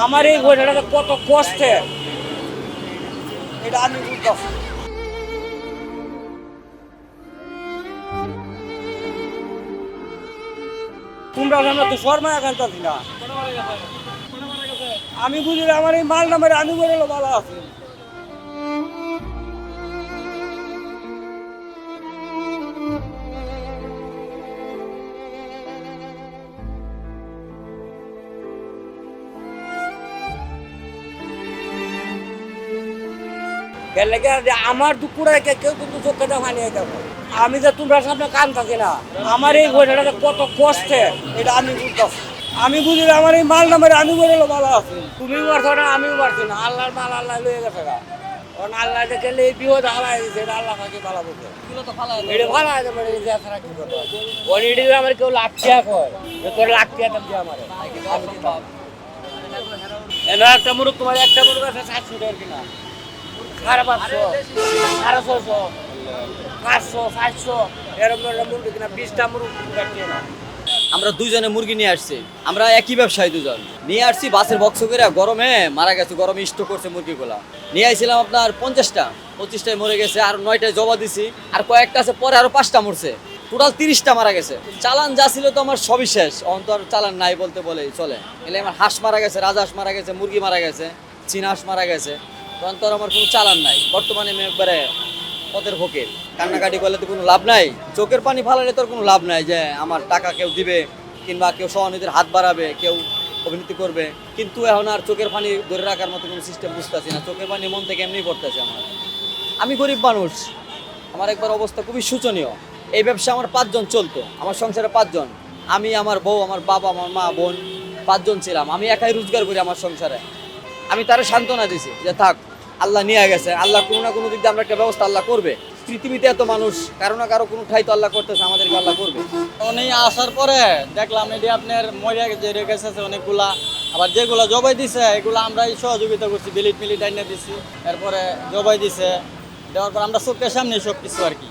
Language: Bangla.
আমার এই বোঝাটা কত কষ্টের এটা আমি বুঝতেছি। তোমরা আমরা তো শর্মা একান্তি না, আমি বুঝি আমার এই মাল নামের আমি বলে ভালো আছে। আমার দুপুরে কেউ কিন্তু চোখে দেখানি দেখো, আমি যে তোমরা সামনে কান থাকি না, আমার এই বোঝাটা কত কষ্টের এটা আমি বুঝতেছি। আমি বুঝি আমার এই মাল নামের আমি বলে ভালো আছি। তুমিও পারছো না, আমিও পারছি না, আল্লাহর মাল আল্লাহ লয়ে গেছে গা। কারণ আল্লাহ দেখলে এই বিপদ হালাই দিচ্ছে, এটা আল্লাহ কাকে ভালো বলছে, এটা ভালো আছে মানে এই ছাড়া কি করবো। ওই ইডিতে আমার কেউ লাঠিয়া কয় যে তোর লাঠিয়া দাম দিয়ে আমার এনে একটা মুরুখ, তোমার একটা মুরুখ আছে 700 টাকার কিনা, 550, 650, 500, 700 এরকম মুরগি কিনা 20টা মুরগি কাটিয়ে না। আমরা দুইজনে মুরগি নিয়ে আসছি, আমরা একই ব্যবসায়ী দুজন নিয়ে আসছি বাসের বক্স করে, গরমে মারা গেছে, গরমে স্টক করছে মুরগিগুলা। নিয়ে আসছিলাম আপনার 50টা, 25টায় মরে গেছে, আর 9টায় জবা দিছি, আর কয়েকটা আছে পরে আরো 5টা মরছে, টোটাল 30টা মারা গেছে। চালান যা ছিল তো আমার সবই শেষ, অন্তর চালান নাই বলতে বলেই চলে। এলে আমার হাঁস মারা গেছে, রাজহাঁস মারা গেছে, মুরগি মারা গেছে, চীন হাঁস মারা গেছে, অন্তর আমার কোনো চালান নাই। বর্তমানে আমি একবারে পথের ভোকে, কান্নাকাটি করলে তো কোনো লাভ নাই, চোখের পানি ফালালে তোর কোনো লাভ নাই যে আমার টাকা কেউ দিবে কিংবা কেউ সহানুভূতির হাত বাড়াবে, কেউ অভিনীতি করবে। কিন্তু এখন আর চোখের পানি ধরে রাখার মতো কোনো সিস্টেম বুঝতেছি না, চোখের পানি মন থেকে এমনি পড়তেছে আমার। আমি গরিব মানুষ, আমার একবার অবস্থা খুবই শোচনীয়। এই ব্যবসা আমার 5 জন চলতো, আমার সংসারে 5 জন, আমি, আমার বউ, আমার বাবা, আমার মা, বোন, 5 জন ছিলাম। আমি একাই রোজগার করি আমার সংসারে। আমি তারা সান্ত্বনা দিছি যে থাক, আল্লাহ নিয়ে গেছে, আল্লাহ কোনো না কোনো দিক দিয়ে আমরা একটা ব্যবস্থা আল্লাহ করবে। পৃথিবীতে এত মানুষ, কারো না কারো কোনো ঠাই তো আল্লাহ করতেছে, আমাদেরকে আল্লাহ করবে। উনি আসার পরে দেখলাম এটি আপনার মরিয়া যে রেখেছে অনেকগুলা, আবার যেগুলো জবাই দিছে এগুলো আমরাই সহযোগিতা করছি, বিলিট মিলিট আইনে দিছি, এরপরে জবাই দিছে, দেওয়ার পর আমরা চোখের সামনে সব কিছু আর কি